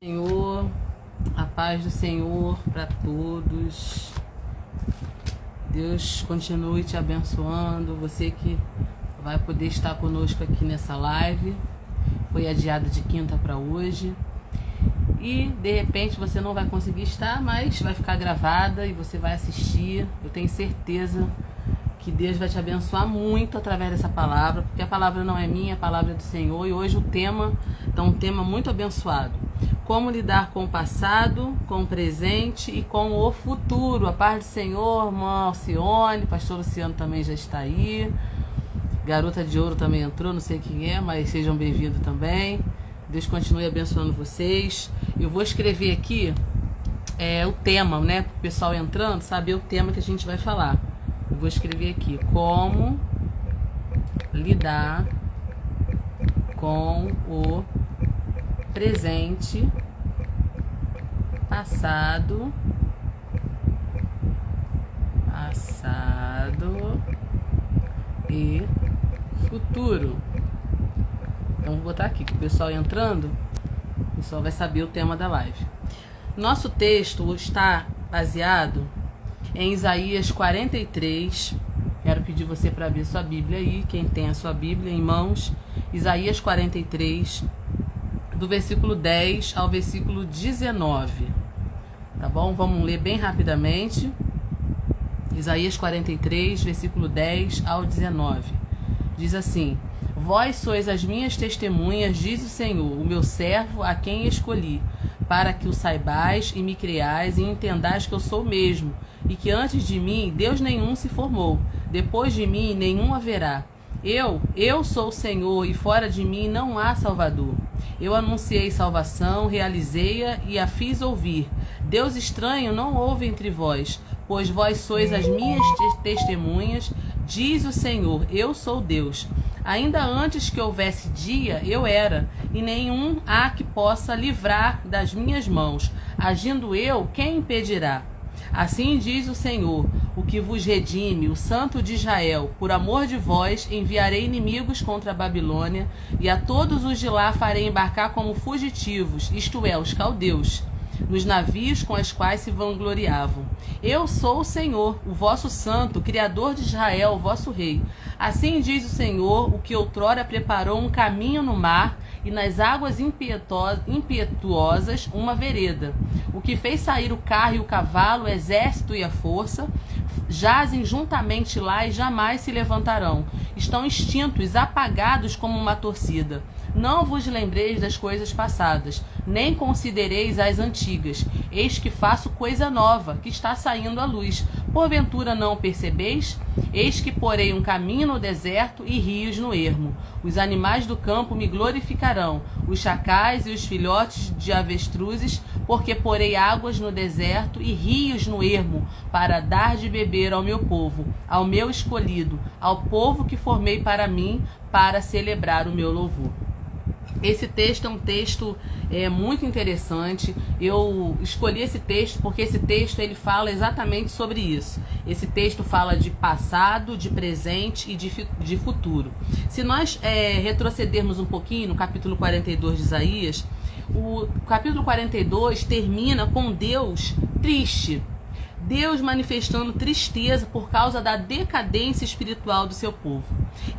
Senhor, a paz do Senhor para todos. Deus continue te abençoando. Você que vai poder estar conosco aqui nessa live. Foi adiada de quinta para hoje. E de repente você não vai conseguir estar, mas vai ficar gravada e você vai assistir. Eu tenho certeza que Deus vai te abençoar muito através dessa palavra, porque a palavra não é minha, a palavra é do Senhor. E hoje o tema é um tema muito abençoado. Como lidar com o passado, com o presente e com o futuro. A paz do Senhor, irmã Alcione, pastor Luciano também já está aí. Garota de Ouro também entrou, não sei quem é, mas sejam bem-vindos também. Deus continue abençoando vocês. Eu vou escrever aqui o tema, né? Para o pessoal entrando, saber o tema que a gente vai falar. Eu vou escrever aqui, como lidar com o presente, passado e futuro. Então vou botar aqui, que o pessoal entrando, o pessoal vai saber o tema da live. Nosso texto está baseado em Isaías 43. Quero pedir você para abrir sua Bíblia aí, quem tem a sua Bíblia em mãos. Isaías 43, do versículo 10 ao versículo 19. Tá bom? Vamos ler bem rapidamente. Isaías 43, versículo 10 ao 19. Diz assim: Vós sois as minhas testemunhas, diz o Senhor, o meu servo a quem escolhi, para que o saibais e me creais e entendais que eu sou o mesmo, e que antes de mim Deus nenhum se formou, depois de mim nenhum haverá. Eu sou o Senhor, e fora de mim não há Salvador. Eu anunciei salvação, realizei-a e a fiz ouvir. Deus estranho não houve entre vós, pois vós sois as minhas testemunhas, diz o Senhor, eu sou Deus. Ainda antes que houvesse dia, eu era, e nenhum há que possa livrar das minhas mãos. Agindo eu, quem impedirá? Assim diz o Senhor, o que vos redime, o Santo de Israel. Por amor de vós, enviarei inimigos contra a Babilônia, e a todos os de lá farei embarcar como fugitivos, isto é, os caldeus, nos navios com os quais se vangloriavam. Eu sou o Senhor, o vosso santo, Criador de Israel, o vosso rei. Assim diz o Senhor, o que outrora preparou um caminho no mar, e nas águas impetuosas uma vereda. O que fez sair o carro e o cavalo, o exército e a força, jazem juntamente lá e jamais se levantarão. Estão extintos, apagados como uma torcida. Não vos lembreis das coisas passadas, nem considereis as antigas. Eis que faço coisa nova, que está saindo à luz. Porventura não percebeis? Eis que porei um caminho no deserto e rios no ermo. Os animais do campo me glorificarão, os chacais e os filhotes de avestruzes, porque porei águas no deserto e rios no ermo, para dar de beber ao meu povo, ao meu escolhido, ao povo que formei para mim, para celebrar o meu louvor. Esse texto é um texto muito interessante. Eu escolhi esse texto porque esse texto ele fala exatamente sobre isso. Esse texto fala de passado, de presente e de futuro. Se nós retrocedermos um pouquinho no capítulo 42 de Isaías, o capítulo 42 termina com Deus triste. Deus manifestando tristeza por causa da decadência espiritual do seu povo.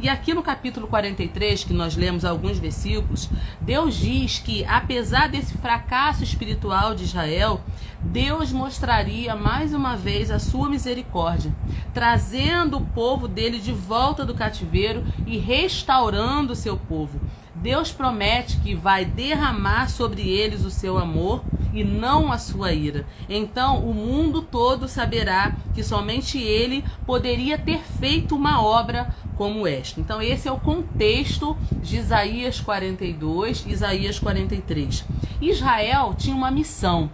E aqui no capítulo 43, que nós lemos alguns versículos, Deus diz que, apesar desse fracasso espiritual de Israel, Deus mostraria mais uma vez a sua misericórdia, trazendo o povo dele de volta do cativeiro e restaurando o seu povo. Deus promete que vai derramar sobre eles o seu amor e não a sua ira. Então o mundo todo saberá que somente ele poderia ter feito uma obra como esta. Então esse é o contexto de Isaías 42 e Isaías 43. Israel tinha uma missão.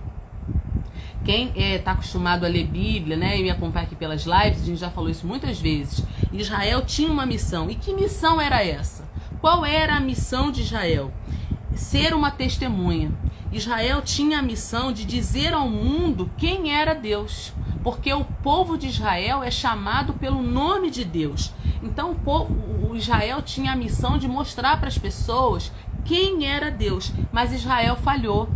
Quem está acostumado a ler Bíblia, né, e me acompanha aqui pelas lives, a gente já falou isso muitas vezes. Israel tinha uma missão. E que missão era essa? Qual era a missão de Israel? Ser uma testemunha. Israel tinha a missão de dizer ao mundo quem era Deus, porque o povo de Israel é chamado pelo nome de Deus. Então o Israel tinha a missão de mostrar para as pessoas quem era Deus, mas Israel falhou.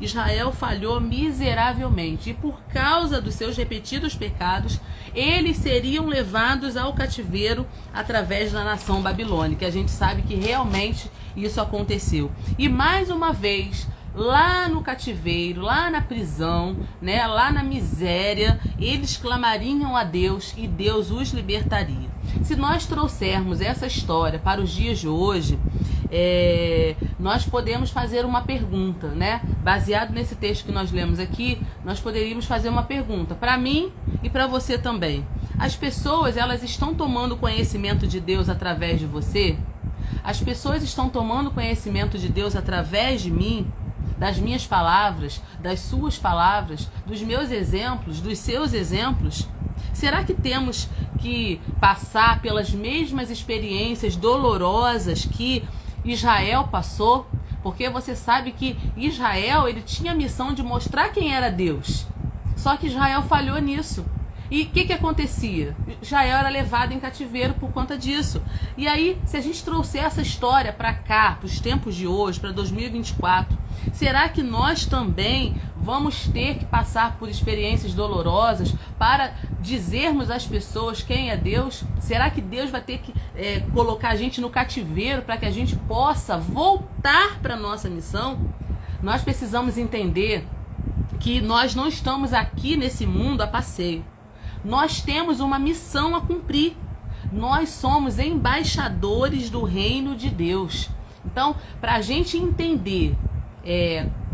Israel falhou miseravelmente, e por causa dos seus repetidos pecados, eles seriam levados ao cativeiro através da nação babilônica. A gente sabe que realmente isso aconteceu. E mais uma vez, lá no cativeiro, lá na prisão, né, lá na miséria, eles clamariam a Deus e Deus os libertaria. Se nós trouxermos essa história para os dias de hoje, nós podemos fazer uma pergunta, né? Baseado nesse texto que nós lemos aqui, nós poderíamos fazer uma pergunta para mim e para você também. As pessoas, elas estão tomando conhecimento de Deus através de você? As pessoas estão tomando conhecimento de Deus através de mim? Das minhas palavras, das suas palavras, dos meus exemplos, dos seus exemplos? Será que temos que passar pelas mesmas experiências dolorosas que Israel passou? Porque você sabe que Israel, ele tinha a missão de mostrar quem era Deus. Só que Israel falhou nisso. E o que acontecia? Israel era levado em cativeiro por conta disso. E aí, se a gente trouxer essa história para cá, para os tempos de hoje, para 2024, será que nós também vamos ter que passar por experiências dolorosas para dizermos às pessoas quem é Deus? Será que Deus vai ter que colocar a gente no cativeiro para que a gente possa voltar para a nossa missão? Nós precisamos entender que nós não estamos aqui nesse mundo a passeio. Nós temos uma missão a cumprir. Nós somos embaixadores do reino de Deus. Então, para a gente entender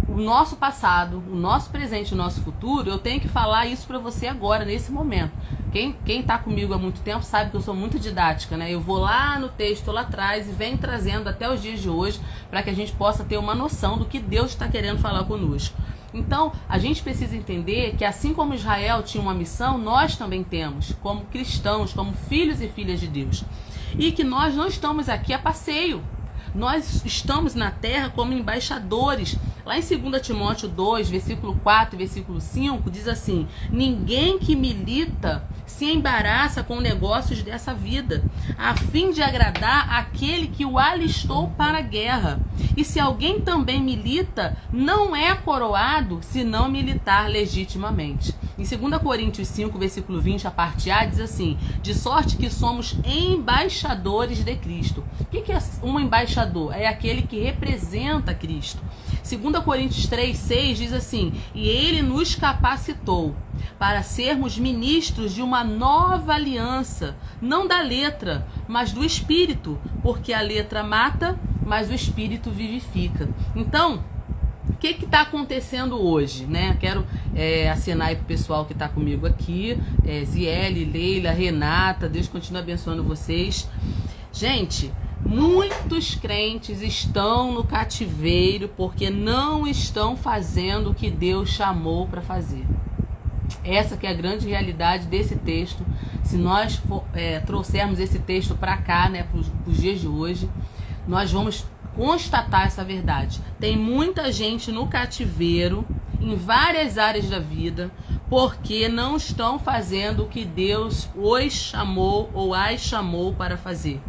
o nosso passado, o nosso presente e o nosso futuro, eu tenho que falar isso para você agora, nesse momento. Quem está comigo há muito tempo sabe que eu sou muito didática, né? Eu vou lá no texto lá atrás e venho trazendo até os dias de hoje para que a gente possa ter uma noção do que Deus está querendo falar conosco. Então, a gente precisa entender que assim como Israel tinha uma missão, nós também temos, como cristãos, como filhos e filhas de Deus. E que nós não estamos aqui a passeio. Nós estamos na terra como embaixadores. Lá em 2 Timóteo 2, versículo 4 e versículo 5, diz assim: ninguém que milita se embaraça com negócios dessa vida, a fim de agradar aquele que o alistou para a guerra. E se alguém também milita, não é coroado se não militar legitimamente. Em 2 Coríntios 5, versículo 20, a parte A, diz assim: de sorte que somos embaixadores de Cristo. O que é um embaixador? É aquele que representa Cristo. 2 Coríntios 3, 6 diz assim: e ele nos capacitou para sermos ministros de uma nova aliança, não da letra, mas do Espírito, porque a letra mata, mas o Espírito vivifica. Então, o que está acontecendo hoje, né? Quero acenar aí pro pessoal que está comigo aqui, Ziele, Leila, Renata, Deus continue abençoando vocês. Gente, muitos crentes estão no cativeiro porque não estão fazendo o que Deus chamou para fazer. Essa que é a grande realidade desse texto. Se nós trouxermos esse texto para cá, né, para os dias de hoje, nós vamos constatar essa verdade. Tem muita gente no cativeiro, em várias áreas da vida, porque não estão fazendo o que Deus os chamou ou as chamou para fazer.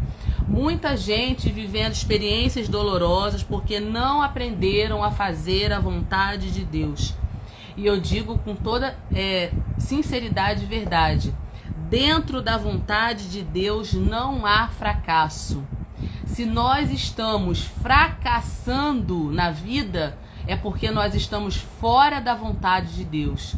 Muita gente vivendo experiências dolorosas porque não aprenderam a fazer a vontade de Deus. E eu digo com toda sinceridade e verdade: dentro da vontade de Deus não há fracasso. Se nós estamos fracassando na vida, é porque nós estamos fora da vontade de Deus.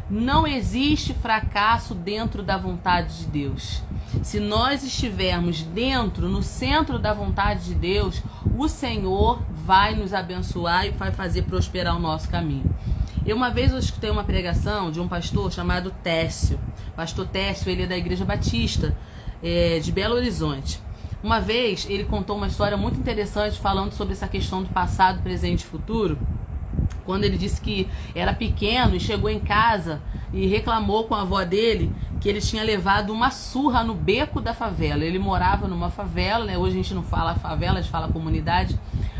Não existe fracasso dentro da vontade de Deus. Se nós estivermos dentro, no centro da vontade de Deus, o Senhor vai nos abençoar e vai fazer prosperar o nosso caminho. Uma vez eu escutei uma pregação de um pastor chamado Técio. Pastor Técio, ele é da Igreja Batista de Belo Horizonte. Uma vez ele contou uma história muito interessante falando sobre essa questão do passado, presente e futuro. Quando ele disse que era pequeno e chegou em casa e reclamou com a avó dele que ele tinha levado uma surra no beco da favela. Ele morava numa favela, né? Hoje a gente não fala favela, a gente fala comunidade,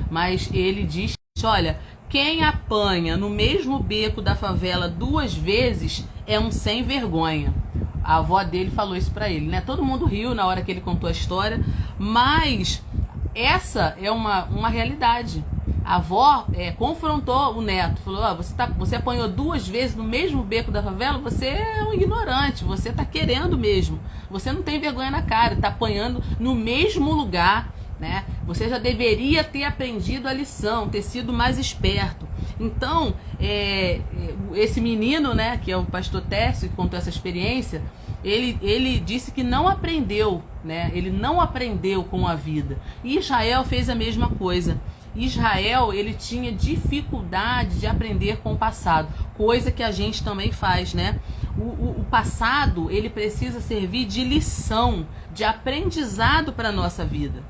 mas ele disse: olha, quem apanha no mesmo beco da favela 2 vezes é um sem vergonha. A avó dele falou isso pra ele, né? Todo mundo riu na hora que ele contou a história, mas essa é uma realidade. A avó confrontou o neto, falou: você apanhou 2 vezes no mesmo beco da favela, você é um ignorante, você tá querendo mesmo, você não tem vergonha na cara, tá apanhando no mesmo lugar, né? Você já deveria ter aprendido a lição, ter sido mais esperto. Então, esse menino, né, que é o pastor Tércio, que contou essa experiência, ele disse que não aprendeu, né? Ele não aprendeu com a vida. E Israel fez a mesma coisa. Israel, ele tinha dificuldade de aprender com o passado, coisa que a gente também faz, né? O passado, ele precisa servir de lição, de aprendizado para a nossa vida.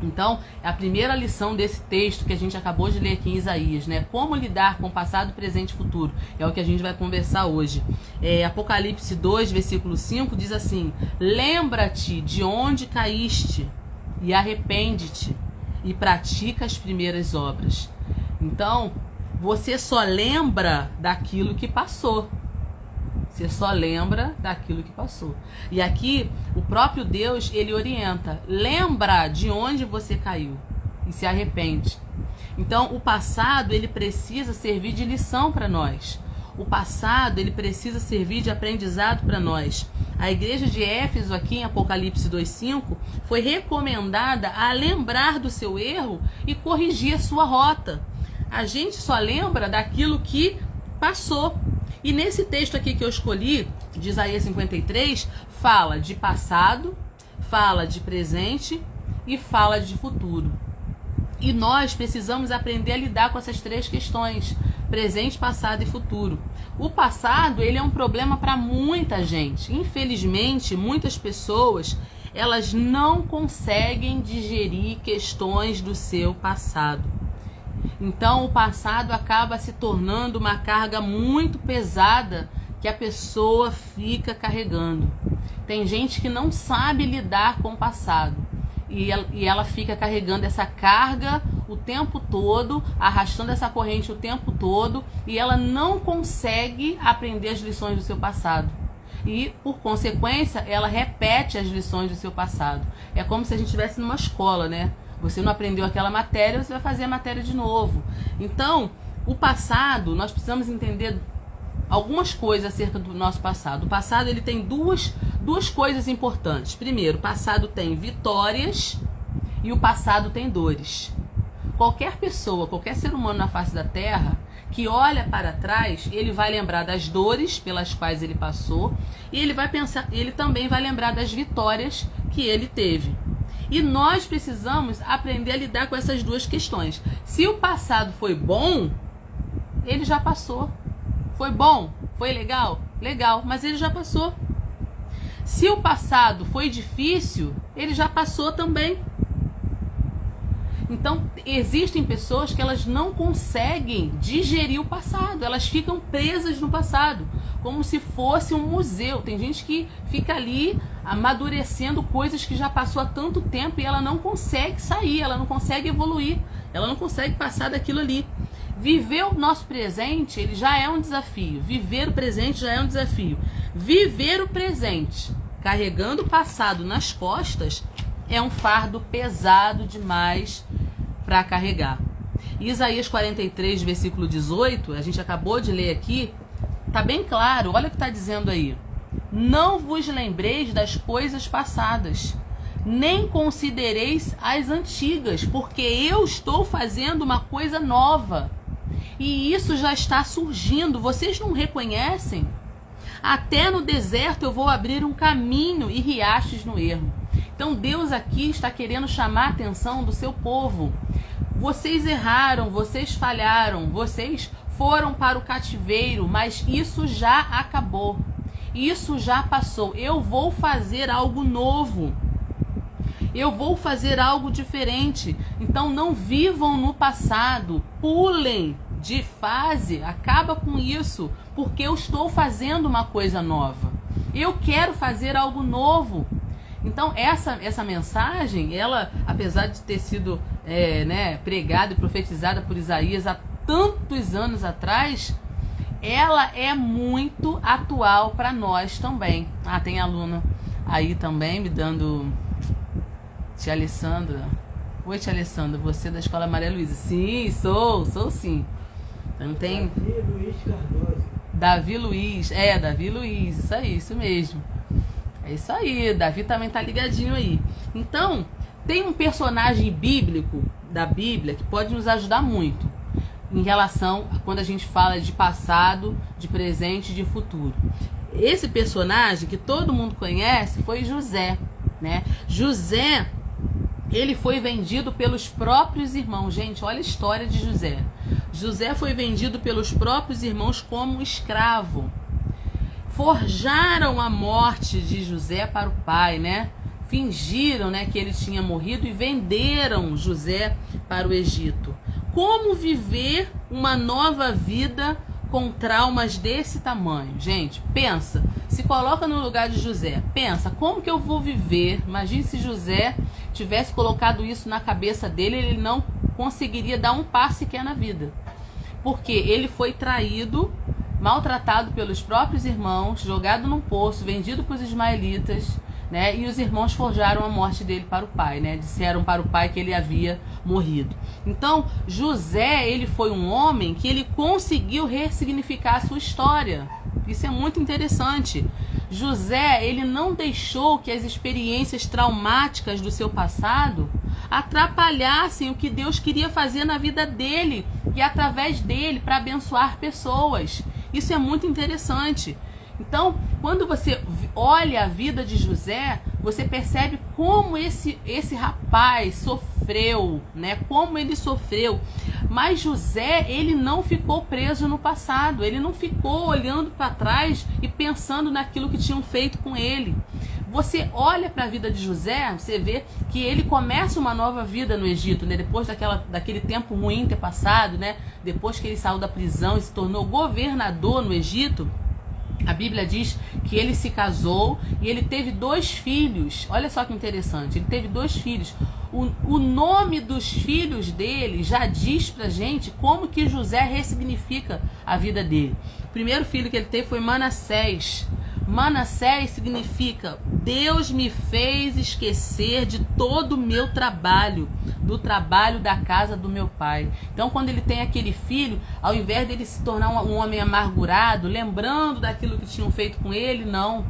Então, a primeira lição desse texto que a gente acabou de ler aqui em Isaías, né? Como lidar com passado, presente e futuro. É o que a gente vai conversar hoje. Apocalipse 2, versículo 5 diz assim: lembra-te de onde caíste e arrepende-te e pratica as primeiras obras. Então, você só lembra daquilo que passou. Você só lembra daquilo que passou. E aqui, o próprio Deus, ele orienta. Lembra de onde você caiu e se arrepende. Então, o passado, ele precisa servir de lição para nós. O passado, ele precisa servir de aprendizado para nós. A igreja de Éfeso, aqui em Apocalipse 2,5, foi recomendada a lembrar do seu erro e corrigir a sua rota. A gente só lembra daquilo que passou. E nesse texto aqui que eu escolhi, de Isaías 53, fala de passado, fala de presente e fala de futuro. E nós precisamos aprender a lidar com essas 3 questões: presente, passado e futuro. O passado, ele é um problema para muita gente. Infelizmente, muitas pessoas, elas não conseguem digerir questões do seu passado. Então, o passado acaba se tornando uma carga muito pesada que a pessoa fica carregando. Tem gente que não sabe lidar com o passado e ela fica carregando essa carga o tempo todo, arrastando essa corrente o tempo todo, e ela não consegue aprender as lições do seu passado. E, por consequência, ela repete as lições do seu passado. É como se a gente estivesse numa escola, né? Você não aprendeu aquela matéria, você vai fazer a matéria de novo. Então, o passado, nós precisamos entender algumas coisas acerca do nosso passado. O passado, ele tem duas coisas importantes. Primeiro, o passado tem vitórias e o passado tem dores. Qualquer pessoa, qualquer ser humano na face da Terra que olha para trás, ele vai lembrar das dores pelas quais ele passou e ele também vai lembrar das vitórias que ele teve. E nós precisamos aprender a lidar com essas 2 questões. Se o passado foi bom, ele já passou. Foi bom? Foi legal? Legal, mas ele já passou. Se o passado foi difícil, ele já passou também. Então, existem pessoas que elas não conseguem digerir o passado, elas ficam presas no passado, como se fosse um museu. Tem gente que fica ali amadurecendo coisas que já passou há tanto tempo e ela não consegue sair, ela não consegue evoluir, ela não consegue passar daquilo ali. Viver o nosso presente, ele já é um desafio. Viver o presente já é um desafio. Viver o presente, carregando o passado nas costas, é um fardo pesado demais para carregar. Isaías 43, versículo 18, a gente acabou de ler aqui, tá bem claro, olha o que está dizendo aí. Não vos lembreis das coisas passadas, nem considereis as antigas, porque eu estou fazendo uma coisa nova. E isso já está surgindo, vocês não reconhecem? Até no deserto eu vou abrir um caminho e riachos no ermo. Então Deus aqui está querendo chamar a atenção do seu povo. Vocês erraram, vocês falharam, vocês foram para o cativeiro, mas isso já acabou. Isso já passou. Eu vou fazer algo novo. Eu vou fazer algo diferente. Então não vivam no passado. Pulem de fase. Acaba com isso. Porque eu estou fazendo uma coisa nova. Eu quero fazer algo novo. Então essa mensagem, ela, apesar de ter sido pregada e profetizada por Isaías há tantos anos atrás, ela é muito atual para nós também. Tem aluna aí também me dando, tia Alessandra, Oi, tia Alessandra, você é da Escola Maria Luísa? Sim, sou sim. Não tem... Davi Luiz Cardoso. Davi Luiz, Davi Luiz, isso aí, isso mesmo. É isso aí, Davi também tá ligadinho aí. Então, tem um personagem bíblico da Bíblia que pode nos ajudar muito em relação a quando a gente fala de passado, de presente e de futuro. Esse personagem que todo mundo conhece foi José, né? José, ele foi vendido pelos próprios irmãos. Gente, olha a história de José. José foi vendido pelos próprios irmãos como escravo. Forjaram a morte de José para o pai, né? Fingiram, né, que ele tinha morrido e venderam José para o Egito. Como viver uma nova vida com traumas desse tamanho? Gente, pensa, se coloca no lugar de José. Pensa, como que eu vou viver? Imagine se José tivesse colocado isso na cabeça dele, ele não conseguiria dar um passo sequer na vida. Porque ele foi traído, maltratado pelos próprios irmãos, jogado num poço, vendido para os ismaelitas, né? E os irmãos forjaram a morte dele para o pai, né? Disseram para o pai que ele havia morrido. Então, José, ele foi um homem que ele conseguiu ressignificar a sua história. Isso é muito interessante. José, ele não deixou que as experiências traumáticas do seu passado atrapalhassem o que Deus queria fazer na vida dele e através dele para abençoar pessoas. Isso é muito interessante. Então, quando você olha a vida de José, você percebe como esse rapaz sofreu, né? Como ele sofreu. Mas José, ele não ficou preso no passado. Ele não ficou olhando para trás e pensando naquilo que tinham feito com ele. Você olha para a vida de José, você vê que ele começa uma nova vida no Egito, né? Depois daquele tempo ruim ter passado, né? Depois que ele saiu da prisão e se tornou governador no Egito, a Bíblia diz que ele se casou e ele teve 2 filhos. Olha só que interessante, ele teve 2 filhos. O nome dos filhos dele já diz pra gente como que José ressignifica a vida dele. O primeiro filho que ele teve foi Manassés. Manassés significa: Deus me fez esquecer de todo o meu trabalho, do trabalho da casa do meu pai. Então, quando ele tem aquele filho, ao invés dele se tornar um homem amargurado, lembrando daquilo que tinham feito com ele, não.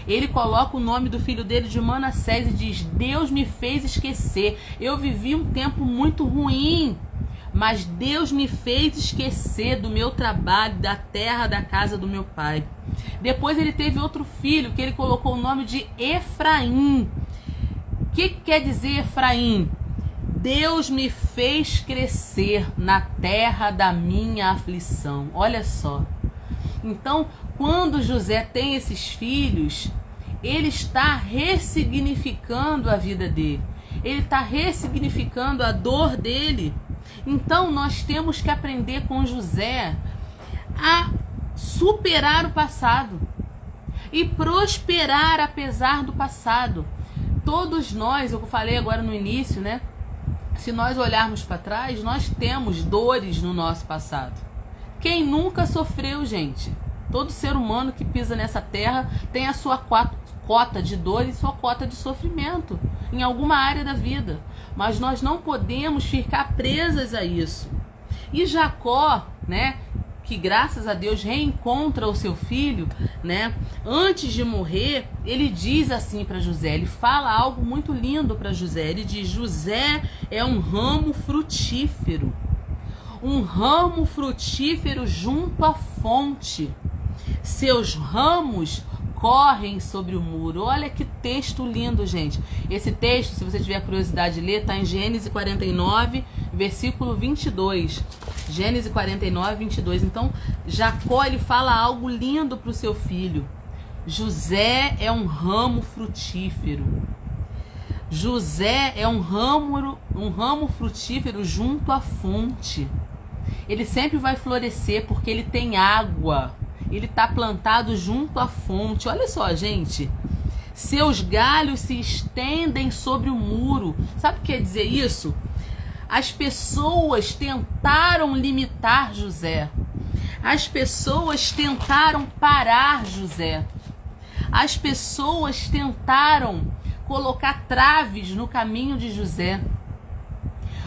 Ele coloca o nome do filho dele de Manassés e diz: Deus me fez esquecer. Eu vivi um tempo muito ruim, mas Deus me fez esquecer do meu trabalho, da terra, da casa do meu pai. Depois ele teve outro filho que ele colocou o nome de Efraim. O que quer dizer Efraim? Deus me fez crescer na terra da minha aflição. Olha só. Então, quando José tem esses filhos, ele está ressignificando a vida dele. Ele está ressignificando a dor dele. Então, nós temos que aprender com José a superar o passado e prosperar apesar do passado. Todos nós, eu falei agora no início, né? Se nós olharmos para trás, nós temos dores no nosso passado. Quem nunca sofreu, gente? Todo ser humano que pisa nessa terra tem a sua cota de dor e sua cota de sofrimento em alguma área da vida. Mas nós não podemos ficar presas a isso. E Jacó, né, que graças a Deus reencontra o seu filho, né, antes de morrer, ele diz assim para José, ele fala algo muito lindo para José. Ele diz: José é um ramo frutífero junto à fonte. Seus ramos correm sobre o muro. Olha que texto lindo, gente. Esse texto, se você tiver curiosidade de ler, está em Gênesis 49, versículo 22. Gênesis 49, 22. Então, Jacó, ele fala algo lindo para o seu filho. José é um ramo frutífero. José é um ramo frutífero junto à fonte. Ele sempre vai florescer porque ele tem água. Ele está plantado junto à fonte. Olha só, gente. Seus galhos se estendem sobre o muro. Sabe o que quer dizer isso? As pessoas tentaram limitar José. As pessoas tentaram parar José. As pessoas tentaram colocar traves no caminho de José.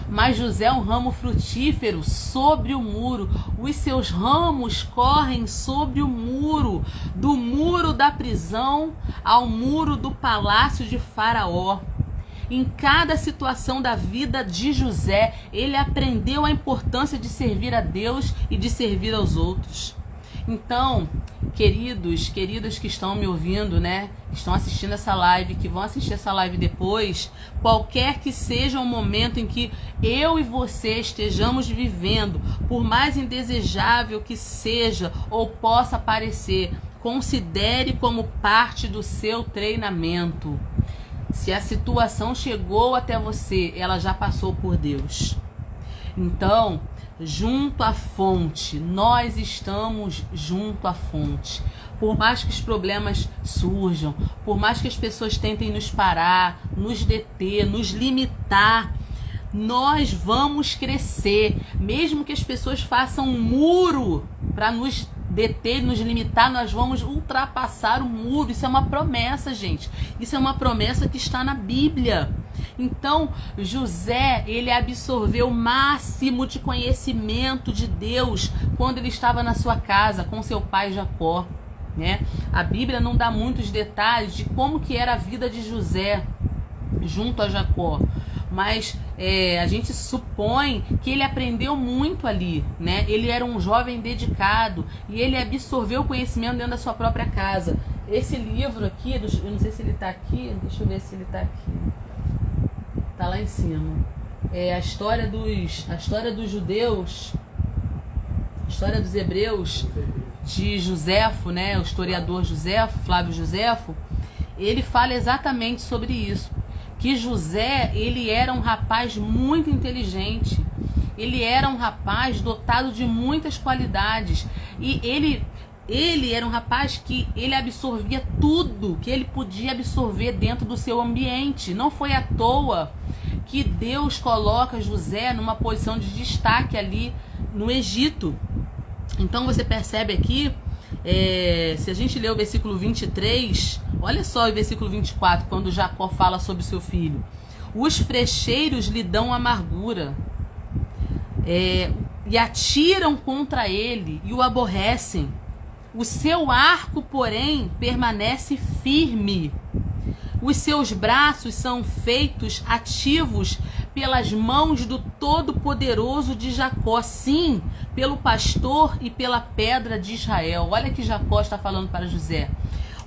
Mas José é um ramo frutífero sobre o muro. Os seus ramos correm sobre o muro, do muro da prisão ao muro do palácio de Faraó. Em cada situação da vida de José, ele aprendeu a importância de servir a Deus e de servir aos outros. Então, queridos, queridas que estão me ouvindo, né, que estão assistindo essa live, que vão assistir essa live depois, qualquer que seja o momento em que eu e você estejamos vivendo, por mais indesejável que seja ou possa parecer, considere como parte do seu treinamento. Se a situação chegou até você, ela já passou por Deus. Então, junto à fonte, nós estamos junto à fonte. Por mais que os problemas surjam, por mais que as pessoas tentem nos parar, nos deter, nos limitar, nós vamos crescer. Mesmo que as pessoas façam um muro para nos deter, nos limitar, nós vamos ultrapassar o muro. Isso é uma promessa, gente. Isso é uma promessa que está na Bíblia. Então, José, ele absorveu o máximo de conhecimento de Deus quando ele estava na sua casa com seu pai Jacó, né? A Bíblia não dá muitos detalhes de como que era a vida de José junto a Jacó, mas a gente supõe que ele aprendeu muito ali, né? Ele era um jovem dedicado e ele absorveu o conhecimento dentro da sua própria casa. Esse livro aqui, eu não sei se ele está aqui, deixa eu ver se ele está aqui. Tá lá em cima. A história dos judeus, a história dos hebreus, de Joséfo, né? O historiador Joséfo, Flávio Joséfo, ele fala exatamente sobre isso. Que José, ele era um rapaz muito inteligente. Ele era um rapaz dotado de muitas qualidades. E ele era um rapaz que ele absorvia tudo que ele podia absorver dentro do seu ambiente. Não foi à toa que Deus coloca José numa posição de destaque ali no Egito. Então você percebe aqui, se a gente ler o versículo 23, olha só o versículo 24, quando Jacó fala sobre seu filho. Os frecheiros lhe dão amargura, e atiram contra ele e o aborrecem. O seu arco, porém, permanece firme. Os seus braços são feitos ativos pelas mãos do Todo-Poderoso de Jacó, sim, pelo pastor e pela pedra de Israel. Olha que Jacó está falando para José.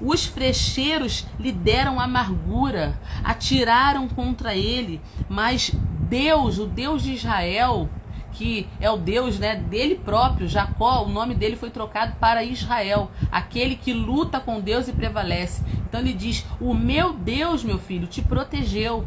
Os frecheiros lhe deram amargura, atiraram contra ele, mas Deus, o Deus de Israel, que é o Deus, né, dele próprio, Jacó, o nome dele foi trocado para Israel, aquele que luta com Deus e prevalece. Então ele diz: o meu Deus, meu filho, te protegeu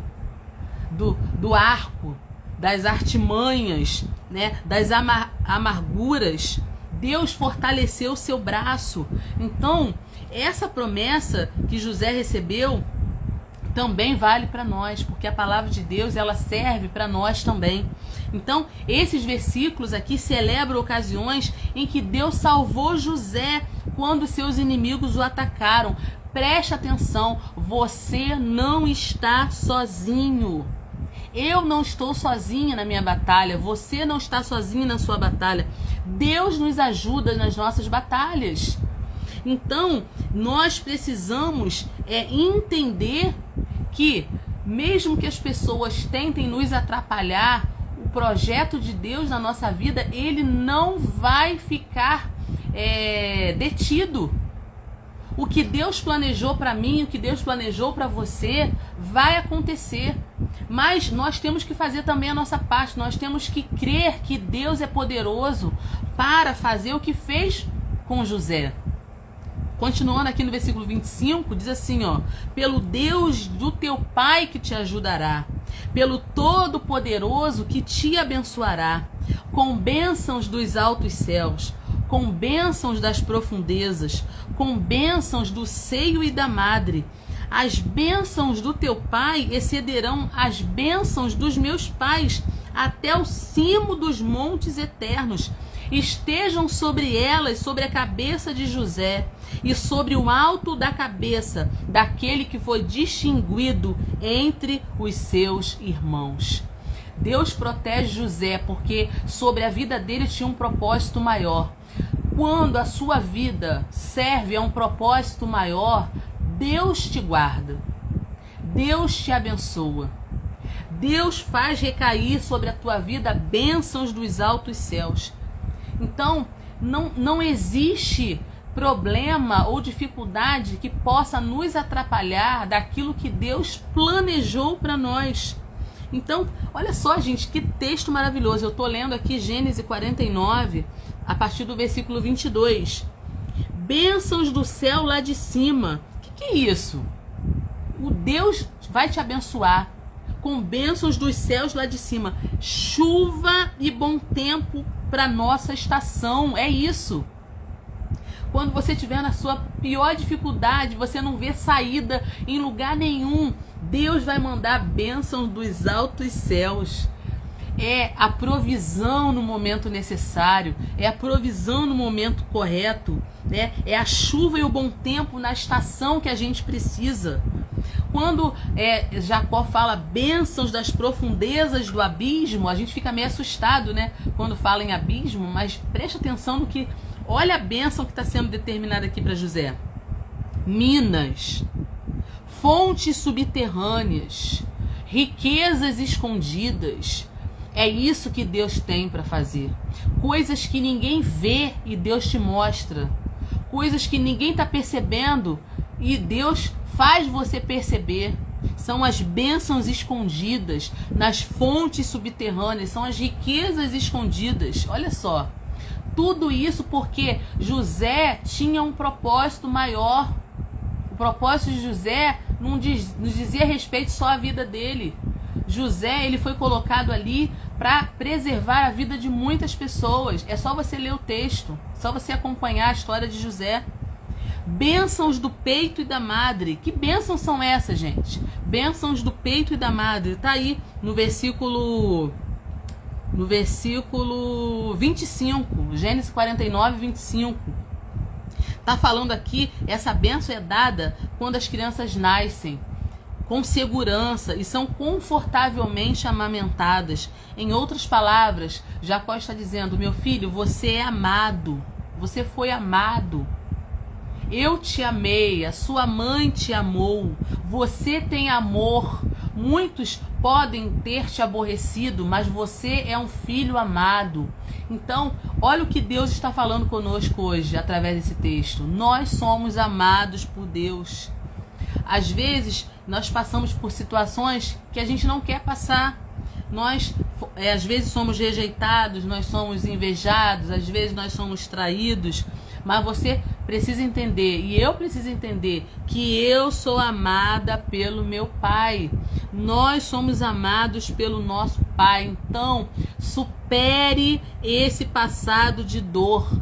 do arco, das artimanhas, né, das amarguras. Deus fortaleceu o seu braço. Então, essa promessa que José recebeu também vale para nós, porque a palavra de Deus, ela serve para nós também. Então, esses versículos aqui celebram ocasiões em que Deus salvou José quando seus inimigos o atacaram. Preste atenção, você não está sozinho. Eu não estou sozinha na minha batalha, você não está sozinho na sua batalha. Deus nos ajuda nas nossas batalhas. Então, nós precisamos entender que, mesmo que as pessoas tentem nos atrapalhar, o projeto de Deus na nossa vida, ele não vai ficar detido. O que Deus planejou para mim, o que Deus planejou para você, vai acontecer. Mas nós temos que fazer também a nossa parte. Nós temos que crer que Deus é poderoso para fazer o que fez com José. Continuando aqui no versículo 25, diz assim, ó: pelo Deus do teu pai que te ajudará, pelo Todo-Poderoso que te abençoará, com bênçãos dos altos céus, com bênçãos das profundezas, com bênçãos do seio e da madre. As bênçãos do teu pai excederão as bênçãos dos meus pais, até o cimo dos montes eternos. Estejam sobre elas, sobre a cabeça de José, e sobre o alto da cabeça daquele que foi distinguido entre os seus irmãos. Deus protege José porque sobre a vida dele tinha um propósito maior. Quando a sua vida serve a um propósito maior, Deus te guarda, Deus te abençoa, Deus faz recair sobre a tua vida bênçãos dos altos céus. Então, não existe problema ou dificuldade que possa nos atrapalhar daquilo que Deus planejou para nós. Então, olha só, gente, que texto maravilhoso. Eu estou lendo aqui Gênesis 49, a partir do versículo 22. Bênçãos do céu lá de cima. O que é isso? O Deus vai te abençoar com bênçãos dos céus lá de cima. Chuva e bom tempo para nossa estação. É isso. Quando você estiver na sua pior dificuldade, você não vê saída em lugar nenhum, Deus vai mandar bênçãos dos altos céus. É a provisão no momento necessário, é a provisão no momento correto, né? É a chuva e o bom tempo na estação que a gente precisa. Quando Jacó fala bênçãos das profundezas do abismo, a gente fica meio assustado, né? Quando fala em abismo, mas preste atenção no que... Olha a bênção que está sendo determinada aqui para José. Minas, fontes subterrâneas, riquezas escondidas. É isso que Deus tem para fazer. Coisas que ninguém vê e Deus te mostra. Coisas que ninguém está percebendo e Deus faz você perceber. São as bênçãos escondidas nas fontes subterrâneas. São as riquezas escondidas. Olha só. Tudo isso porque José tinha um propósito maior. O propósito de José não dizia respeito só à vida dele. José, ele foi colocado ali para preservar a vida de muitas pessoas. É só você ler o texto, só você acompanhar a história de José. Bênçãos do peito e da madre. Que bênçãos são essas, gente? Bênçãos do peito e da madre. Tá aí no versículo 25, Gênesis 49, 25. Tá falando aqui, essa bênção é dada quando as crianças nascem com segurança e são confortavelmente amamentadas. Em outras palavras, Jacó está dizendo: meu filho, você é amado, você foi amado. Eu te amei, a sua mãe te amou, você tem amor. Muitos podem ter te aborrecido, mas você é um filho amado. Então, olha o que Deus está falando conosco hoje, através desse texto. Nós somos amados por Deus. Às vezes, nós passamos por situações que a gente não quer passar. Nós, às vezes, somos rejeitados, nós somos invejados, às vezes nós somos traídos. Mas você precisa entender, e eu preciso entender, que eu sou amada pelo meu Pai. Nós somos amados pelo nosso Pai. Então, supere esse passado de dor,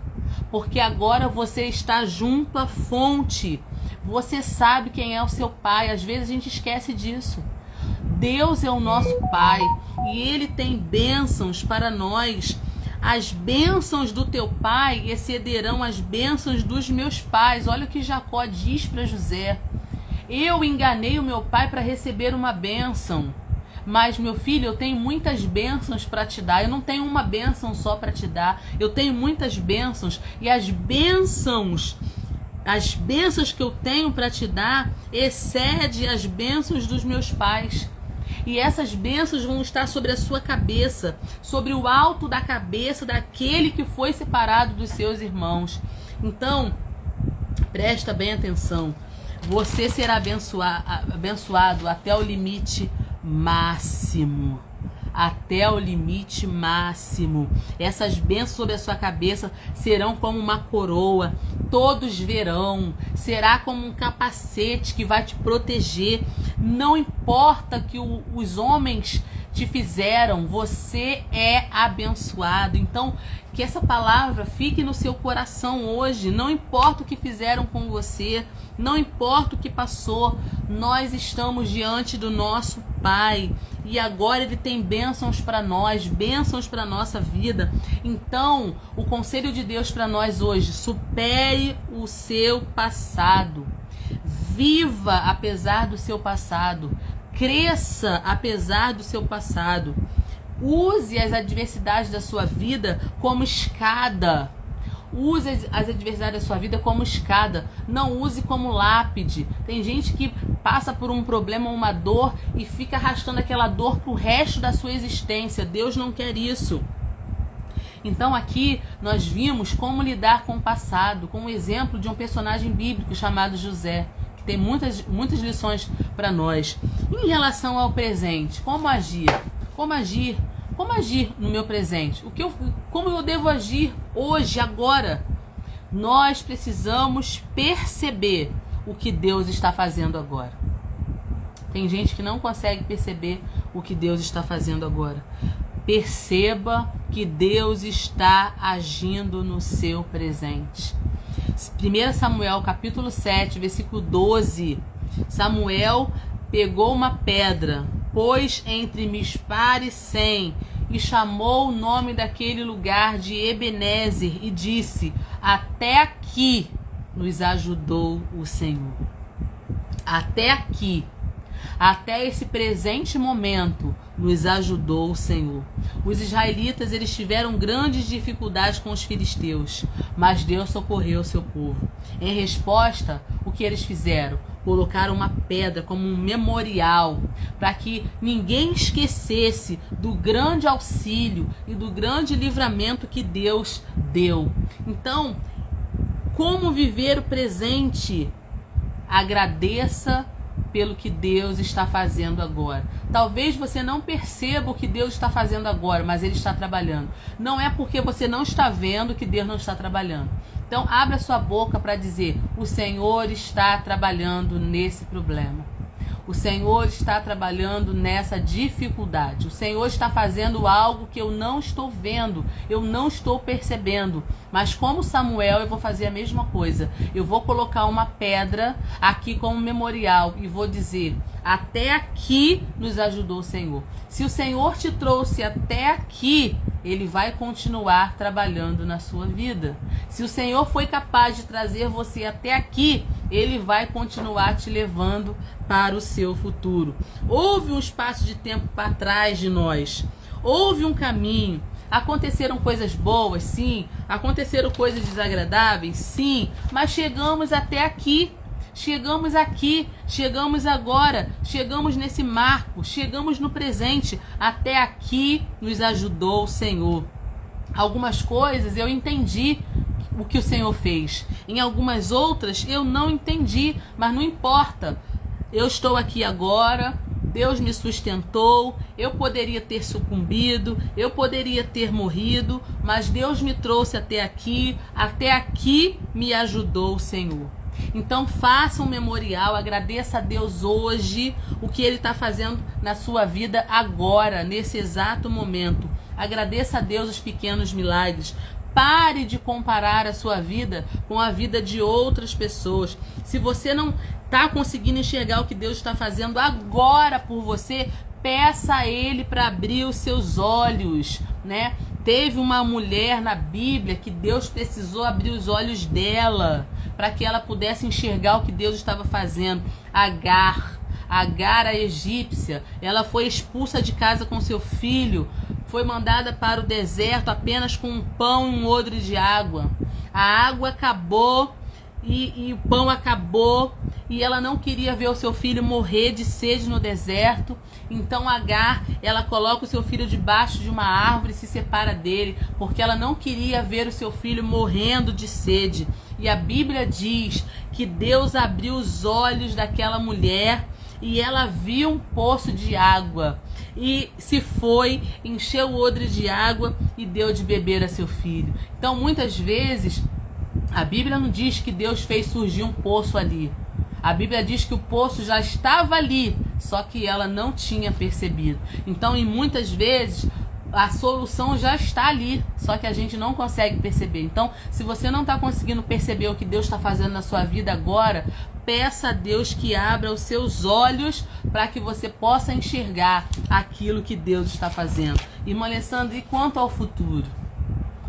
porque agora você está junto à fonte. Você sabe quem é o seu Pai. Às vezes a gente esquece disso. Deus é o nosso Pai e Ele tem bênçãos para nós. As bênçãos do teu pai excederão as bênçãos dos meus pais. Olha o que Jacó diz para José. Eu enganei o meu pai para receber uma bênção. Mas, meu filho, eu tenho muitas bênçãos para te dar. Eu não tenho uma bênção só para te dar. Eu tenho muitas bênçãos. E as bênçãos que eu tenho para te dar excede as bênçãos dos meus pais. E essas bênçãos vão estar sobre a sua cabeça, sobre o alto da cabeça daquele que foi separado dos seus irmãos. Então, presta bem atenção. Você será abençoado até o limite máximo. Até o limite máximo. Essas bênçãos sobre a sua cabeça serão como uma coroa. Todos verão. Será como um capacete que vai te proteger. Não importa que os homens te fizeram, você é abençoado. Então, que essa palavra fique no seu coração hoje. Não importa o que fizeram com você, não importa o que passou, nós estamos diante do nosso Pai. E agora Ele tem bênçãos para nós, bênçãos para a nossa vida. Então, o conselho de Deus para nós hoje: supere o seu passado. Viva apesar do seu passado. Cresça apesar do seu passado. Use as adversidades da sua vida como escada. Use as adversidades da sua vida como escada. Não use como lápide. Tem gente que passa por um problema, uma dor, e fica arrastando aquela dor pro resto da sua existência. Deus não quer isso. Então aqui nós vimos como lidar com o passado, com o exemplo de um personagem bíblico chamado José, que tem muitas lições para nós. Em relação ao presente, como agir? Como agir no meu presente? Como eu devo agir hoje, agora? Nós precisamos perceber o que Deus está fazendo agora. Tem gente que não consegue perceber o que Deus está fazendo agora. Perceba que Deus está agindo no seu presente. 1 Samuel capítulo 7, versículo 12. Samuel pegou uma pedra, pôs entre Mispar e Sem, e chamou o nome daquele lugar de Ebenezer, e disse: até aqui nos ajudou o Senhor. Até aqui, até esse presente momento, nos ajudou o Senhor. Os israelitas, eles tiveram grandes dificuldades com os filisteus, mas Deus socorreu o seu povo. Em resposta, o que eles fizeram? Colocaram uma pedra como um memorial, para que ninguém esquecesse do grande auxílio e do grande livramento que Deus deu. Então, como viver o presente? Agradeça pelo que Deus está fazendo agora. Talvez você não perceba o que Deus está fazendo agora, mas Ele está trabalhando. Não é porque você não está vendo que Deus não está trabalhando. Então, abra sua boca para dizer: o Senhor está trabalhando nesse problema. O Senhor está trabalhando nessa dificuldade. O Senhor está fazendo algo que eu não estou vendo, eu não estou percebendo. Mas como Samuel, eu vou fazer a mesma coisa. Eu vou colocar uma pedra aqui como memorial e vou dizer: até aqui nos ajudou o Senhor. Se o Senhor te trouxe até aqui, Ele vai continuar trabalhando na sua vida. Se o Senhor foi capaz de trazer você até aqui, Ele vai continuar te levando para o seu futuro. Houve um espaço de tempo para trás de nós. Houve um caminho. Aconteceram coisas boas, sim. Aconteceram coisas desagradáveis, sim. Mas chegamos até aqui. Chegamos aqui, chegamos agora, chegamos nesse marco, chegamos no presente. Até aqui nos ajudou o Senhor. Algumas coisas eu entendi o que o Senhor fez. Em algumas outras eu não entendi, mas não importa. Eu estou aqui agora, Deus me sustentou, eu poderia ter sucumbido, eu poderia ter morrido, mas Deus me trouxe até aqui me ajudou o Senhor. Então faça um memorial, agradeça a Deus hoje o que Ele está fazendo na sua vida agora, nesse exato momento. Agradeça a Deus os pequenos milagres. Pare de comparar a sua vida com a vida de outras pessoas. Se você não está conseguindo enxergar o que Deus está fazendo agora por você, peça a Ele para abrir os seus olhos, né? Teve uma mulher na Bíblia que Deus precisou abrir os olhos dela para que ela pudesse enxergar o que Deus estava fazendo. Agar, a egípcia, ela foi expulsa de casa com seu filho, foi mandada para o deserto apenas com um pão e um odre de água. A água acabou e o pão acabou, e ela não queria ver o seu filho morrer de sede no deserto. Então Agar, ela coloca o seu filho debaixo de uma árvore e se separa dele, porque ela não queria ver o seu filho morrendo de sede. E a Bíblia diz que Deus abriu os olhos daquela mulher e ela viu um poço de água e se foi, encheu o odre de água e deu de beber a seu filho. Então muitas vezes a Bíblia não diz que Deus fez surgir um poço ali. A Bíblia diz que o poço já estava ali, só que ela não tinha percebido. Então, em muitas vezes, a solução já está ali, só que a gente não consegue perceber. Então, se você não está conseguindo perceber o que Deus está fazendo na sua vida agora, peça a Deus que abra os seus olhos para que você possa enxergar aquilo que Deus está fazendo. Irmã Alessandra, e quanto ao futuro?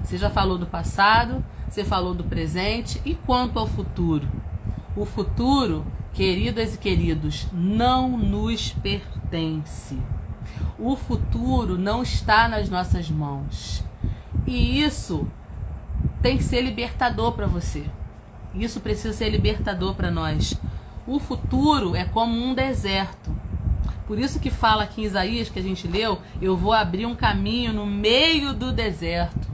Você já falou do passado, você falou do presente, e quanto ao futuro? O futuro, queridas e queridos, não nos pertence. O futuro não está nas nossas mãos. E isso tem que ser libertador para você. Isso precisa ser libertador para nós. O futuro é como um deserto. Por isso que fala aqui em Isaías, que a gente leu, eu vou abrir um caminho no meio do deserto.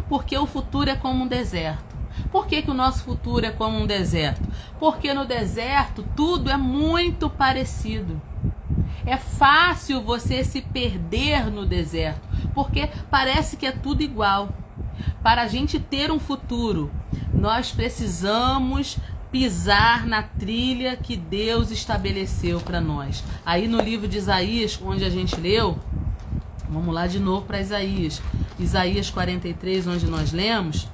Porque o futuro é como um deserto. Por que o nosso futuro é como um deserto? Porque no deserto tudo é muito parecido. É fácil você se perder no deserto, porque parece que é tudo igual. Para a gente ter um futuro, nós precisamos pisar na trilha que Deus estabeleceu para nós. Aí no livro de Isaías, onde a gente leu, vamos lá de novo para Isaías. Isaías 43, onde nós lemos,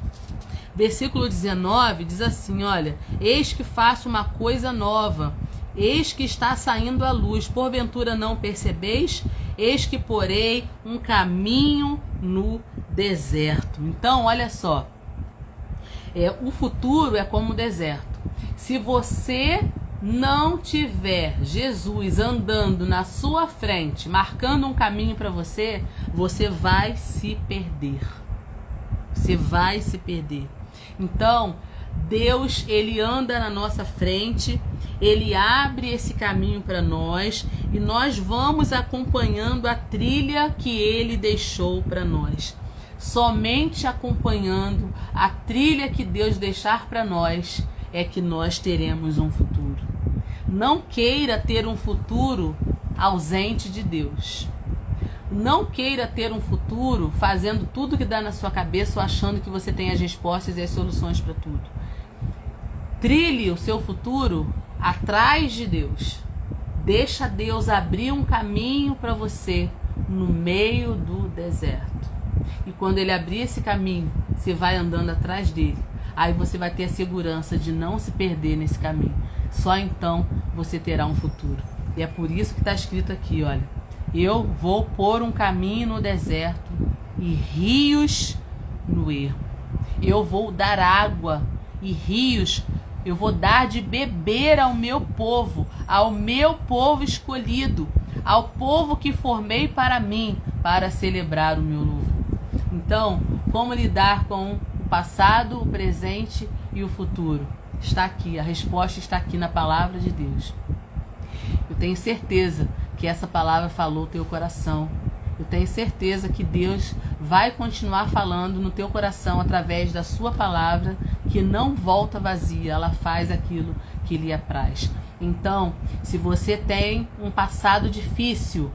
versículo 19, diz assim, olha, eis que faço uma coisa nova, eis que está saindo a luz, porventura não percebeis? Eis que porei um caminho no deserto. Então, olha só, o futuro é como o deserto. Se você não tiver Jesus andando na sua frente, marcando um caminho para você, você vai se perder. Você vai se perder. Então, Deus, ele anda na nossa frente, ele abre esse caminho para nós e nós vamos acompanhando a trilha que ele deixou para nós. Somente acompanhando a trilha que Deus deixar para nós é que nós teremos um futuro. Não queira ter um futuro ausente de Deus. Não queira ter um futuro fazendo tudo que dá na sua cabeça ou achando que você tem as respostas e as soluções para tudo. Trilhe o seu futuro atrás de Deus. Deixa Deus abrir um caminho para você no meio do deserto. E quando ele abrir esse caminho, você vai andando atrás dele. Aí você vai ter a segurança de não se perder nesse caminho. Só então você terá um futuro. E é por isso que está escrito aqui, olha. Eu vou pôr um caminho no deserto e rios no ermo. Eu vou dar água e rios. Eu vou dar de beber ao meu povo escolhido, ao povo que formei para mim, para celebrar o meu louvor. Então, como lidar com o passado, o presente e o futuro? Está aqui, a resposta está aqui na palavra de Deus. Eu tenho certeza que essa palavra falou o teu coração. Eu tenho certeza que Deus vai continuar falando no teu coração através da sua palavra, que não volta vazia, ela faz aquilo que lhe apraz. Então, se você tem um passado difícil,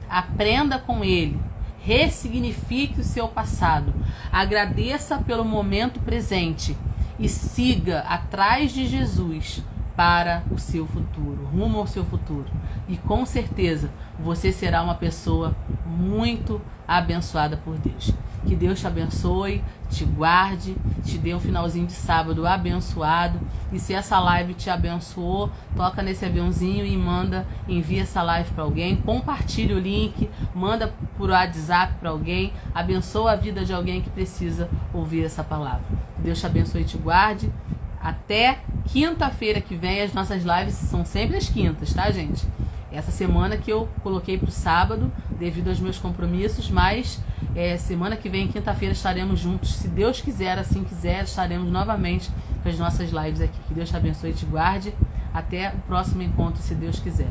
aprenda com ele, ressignifique o seu passado, agradeça pelo momento presente e siga atrás de Jesus para o seu futuro, rumo ao seu futuro. E com certeza você será uma pessoa muito abençoada por Deus. Que Deus te abençoe, te guarde, te dê um finalzinho de sábado abençoado. E se essa live te abençoou, toca nesse aviãozinho e envia essa live para alguém, compartilha o link, manda por WhatsApp para alguém, abençoa a vida de alguém que precisa ouvir essa palavra. Deus te abençoe e te guarde. Até quinta-feira que vem, as nossas lives são sempre às quintas, tá, gente? Essa semana que eu coloquei para o sábado, devido aos meus compromissos, mas semana que vem, quinta-feira, estaremos juntos. Se Deus quiser, assim quiser, estaremos novamente com as nossas lives aqui. Que Deus te abençoe e te guarde. Até o próximo encontro, se Deus quiser.